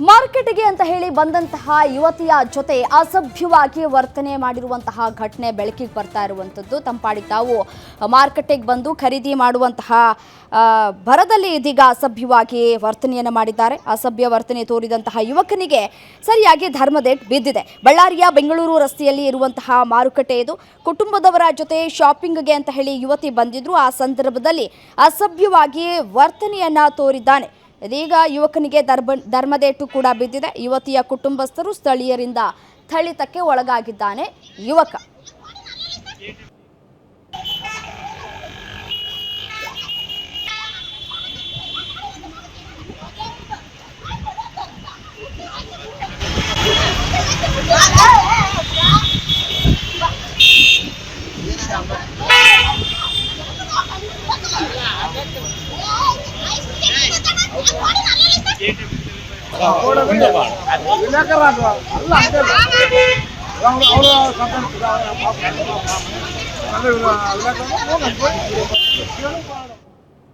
ಮಾರ್ಕೆಟ್ಗೆ ಅಂತ ಹೇಳಿ ಬಂದಂತಹ ಯುವತಿಯ ಜೊತೆ ಅಸಭ್ಯವಾಗಿ ವರ್ತನೆ ಮಾಡಿರುವಂತಹ ಘಟನೆ ಬೆಳಕಿಗೆ ಬರ್ತಾ ಇರುವಂತದ್ದು. ತಂಪಾಡಿಗೆ ತಾವು ಮಾರ್ಕೆಟ್ಗೆ ಬಂದು ಖರೀದಿ ಮಾಡುವಂತಹ ಭರದಲ್ಲಿ ಇದೀಗ ಅಸಭ್ಯವಾಗಿ ವರ್ತನೆಯನ್ನು ಮಾಡಿದ್ದಾರೆ. ಅಸಭ್ಯ ವರ್ತನೆ ತೋರಿದಂತಹ ಯುವಕನಿಗೆ ಸರಿಯಾಗಿ ಧರ್ಮದೇಟ್ ಬಿದ್ದಿದೆ. ಬಳ್ಳಾರಿಯ ಬೆಂಗಳೂರು ರಸ್ತೆಯಲ್ಲಿ ಇರುವಂತಹ ಮಾರುಕಟ್ಟೆ ಇದು. ಕುಟುಂಬದವರ ಜೊತೆ ಶಾಪಿಂಗ್ಗೆ ಅಂತ ಹೇಳಿ ಯುವತಿ ಬಂದಿದ್ರು. ಆ ಸಂದರ್ಭದಲ್ಲಿ ಅಸಭ್ಯವಾಗಿ ವರ್ತನೆಯನ್ನ ತೋರಿದ್ದಾನೆ. ಇದೀಗ ಯುವಕನಿಗೆ ಧರ್ಮದೇಟು ಕೂಡ ಬಿದ್ದಿದೆ. ಯುವತಿಯ ಕುಟುಂಬಸ್ಥರು ಸ್ಥಳೀಯರಿಂದ ಥಳಿತಕ್ಕೆ ಒಳಗಾಗಿದ್ದಾನೆ ಯುವಕ. ವಿನಾಕರ